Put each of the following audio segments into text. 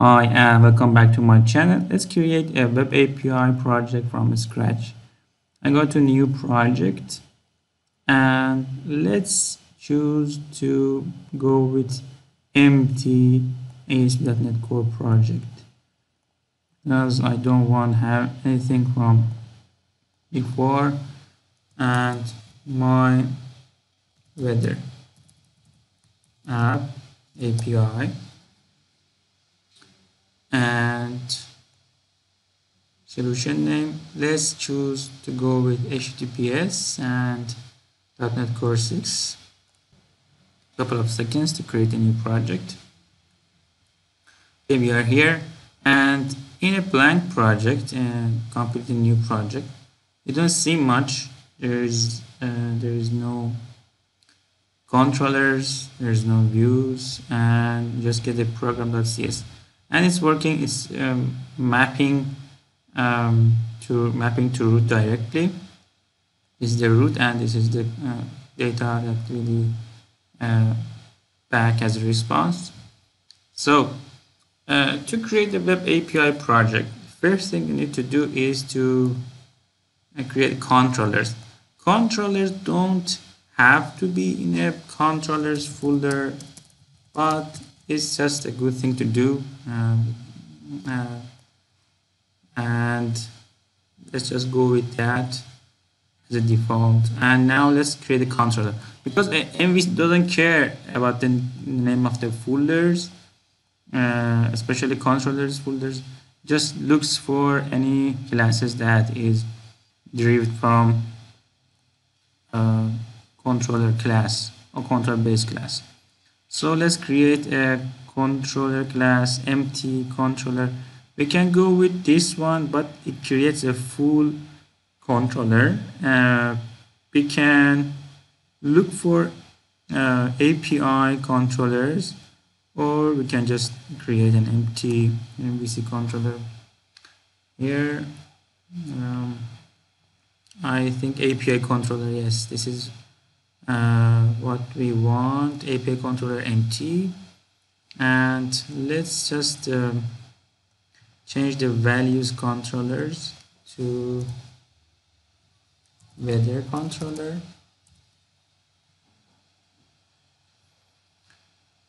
Hi and welcome back to my channel. Let's create a web API project from scratch. I go to new project and let's choose to go with empty ASP.NET Core project because I don't want to have anything from before and my weather app API and solution name. Let's choose to go with HTTPS and .NET Core 6. Couple of seconds to create a new project. Okay, we are here and in a blank project and completely new project. You don't see much. There is no controllers, there's no views, and just get a program.cs, and it's working. It's mapping to root directly. This is the root and this is the data that will be back as a response. So to create a web API project, first thing you need to do is to create controllers. Controllers don't have to be in a controllers folder, but it's just a good thing to do. And let's just go with that as a default. And now let's create a controller, because MVC doesn't care about the name of the folders, especially controllers folders. Just looks for any classes that is derived from controller class or controller base class. So let's create a controller class, empty controller. We can go with this one, but it creates a full controller. We can look for API controllers, or we can just create an empty MVC controller here. I think API controller, yes, this is what we want. API controller empty, and let's just change the values controllers to weather controller,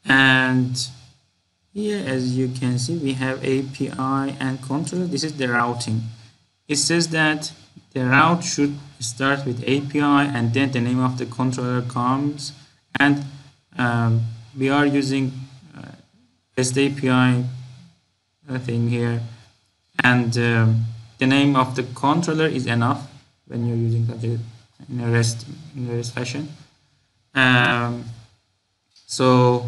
and here as you can see we have API and controller. This is the routing. It says that the route should start with API and then the name of the controller comes, and we are using REST API thing here, and the name of the controller is enough when you're using that in a REST fashion. So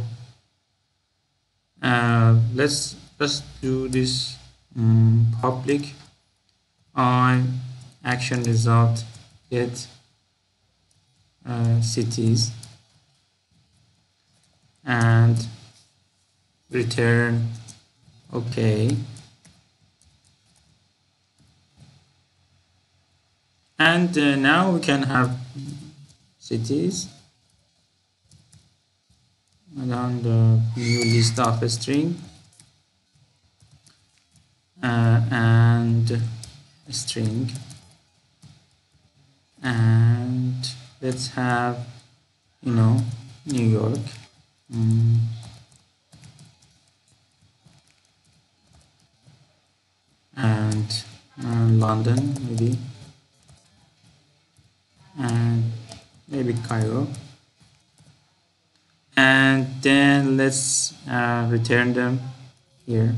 let's do this public action result get cities and return okay, and now we can have cities around the new list of a string and a string, and let's have New York, and London maybe, and maybe Cairo, and then let's return them here.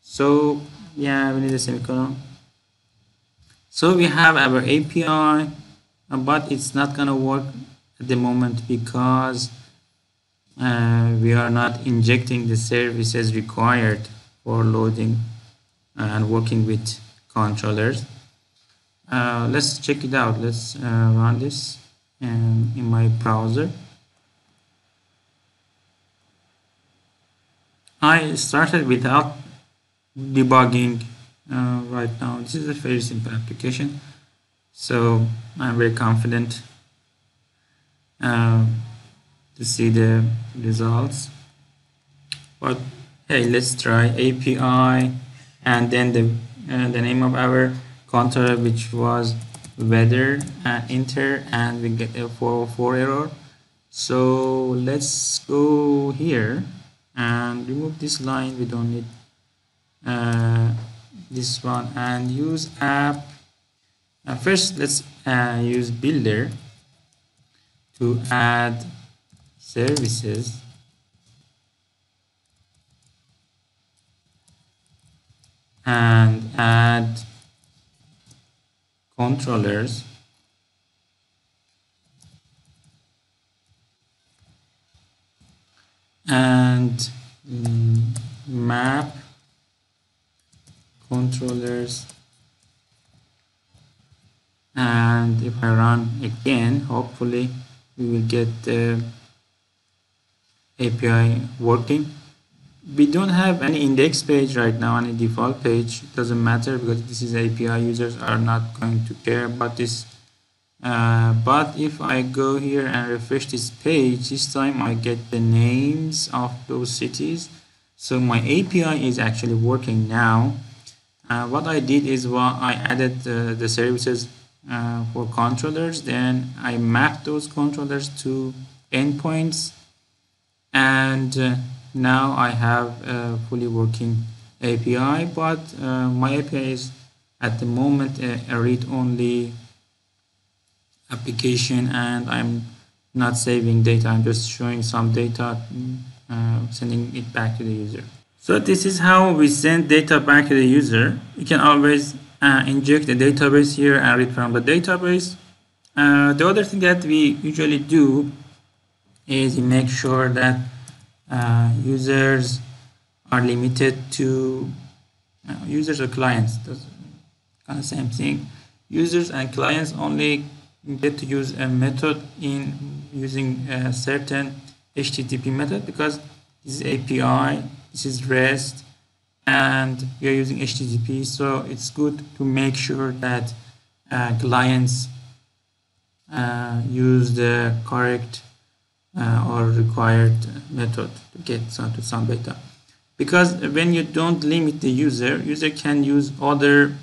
So yeah, we need a semicolon. So we have our API, but it's not gonna work at the moment because we are not injecting the services required for loading and working with controllers. Let's check it out. Let's run this in my browser. I started without debugging right now. This is a very simple application, so I'm very confident to see the results. But Hey, let's try API and then the name of our controller, which was weather, and enter, and we get a 404 error. So let's go here and remove this line. We don't need this one, and use app. First, let's use builder to add services, and add controllers, and map controllers. And if I run again, hopefully we will get the API working. We don't have any index page right now, any default page. It doesn't matter because this is API. Users are not going to care about this. But if I go here and refresh this page, this time I get the names of those cities. So my API is actually working now. What I did is I added the services for controllers. Then I mapped those controllers to endpoints, and now I have a fully working API. But my API is at the moment a read-only application, and I'm not saving data. I'm just showing some data, sending it back to the user. So this is how we send data back to the user. You can always inject the database here and read from the database. The other thing that we usually do is make sure that users are limited to users or clients. That's kind of same thing. Users and clients only get to use a method in using a certain HTTP method, because this is API, this is REST, and we are using HTTP. So it's good to make sure that clients use the correct or required method to get to some data. Because when you don't limit the user can use other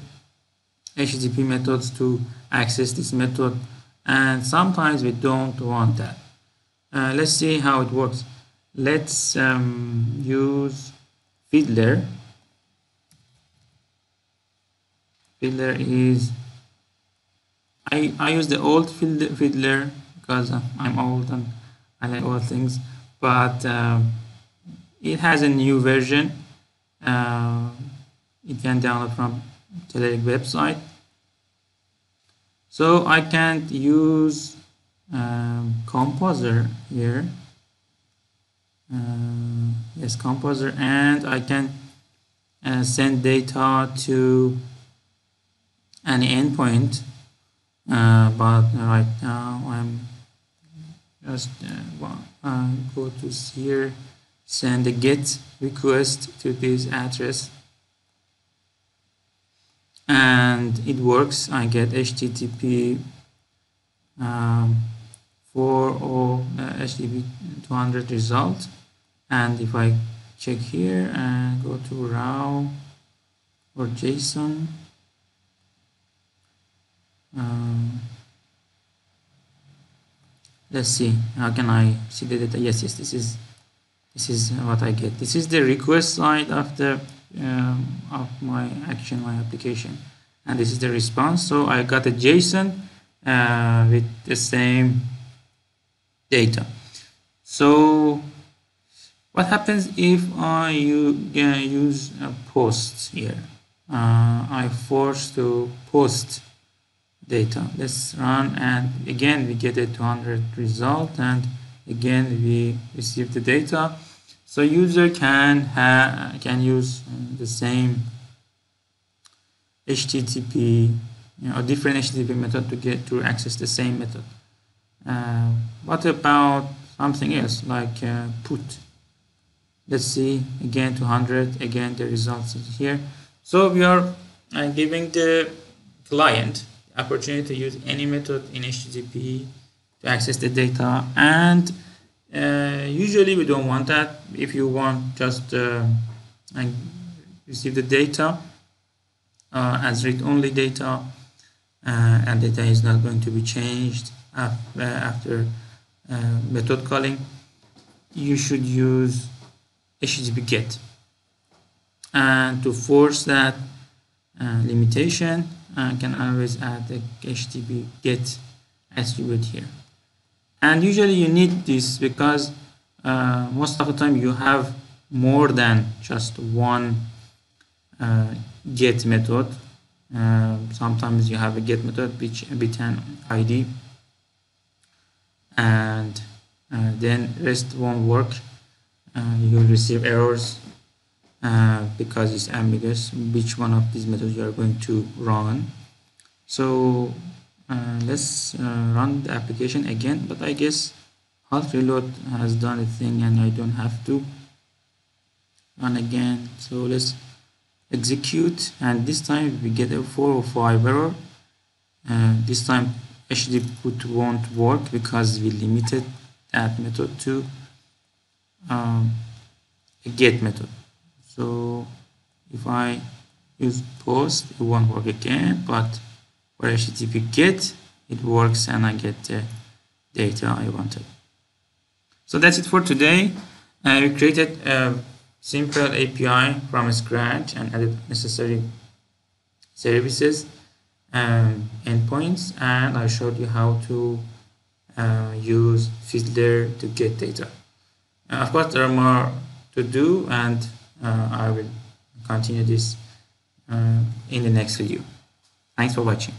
HTTP methods to access this method, and sometimes we don't want that. Let's see how it works. Let's use Fiddler. Fiddler is I use the old Fiddler because I'm old and I like old things, but it has a new version. It can download from Telerik website. So I can't use Composer here. Yes, Composer, and I can send data to any endpoint. But right now I'm just go to here, send a GET request to this address, and it works. I get HTTP 4 HTTP 200 result. And if I check here and go to raw or JSON, let's see, how can I see the data? Yes, this is what I get. This is the request side of the of my action, my application, and this is the response. So I got a JSON with the same data. So what happens if I use posts here? I force to post data. Let's run, and again we get a 200 result, and again we receive the data. So user can use the same HTTP, a different HTTP method to access the same method. What about something else like put? Let's see, again 200, again the results is here. So we are giving the client the opportunity to use any method in HTTP to access the data, and usually we don't want that. If you want just and receive the data as read-only data, and data is not going to be changed after method calling, you should use HTTP GET. And to force that limitation, I can always add the HTTP GET attribute here. And usually you need this because most of the time you have more than just one get method. Sometimes you have a get method which with an ID, and then rest won't work. You will receive errors because it's ambiguous which one of these methods you are going to run. So let's run the application again, but I guess halt reload has done a thing and I don't have to run again. So let's execute, and this time we get a 4 or 5 error. This time HTTP put won't work because we limited that method to a get method. So if I use post, it won't work again, but for HTTP GET it works and I get the data I wanted. So that's it for today. We created a simple API from scratch and added necessary services and endpoints, and I showed you how to use Fiddler to get data. Of course there are more to do, and I will continue this in the next video. Thanks for watching.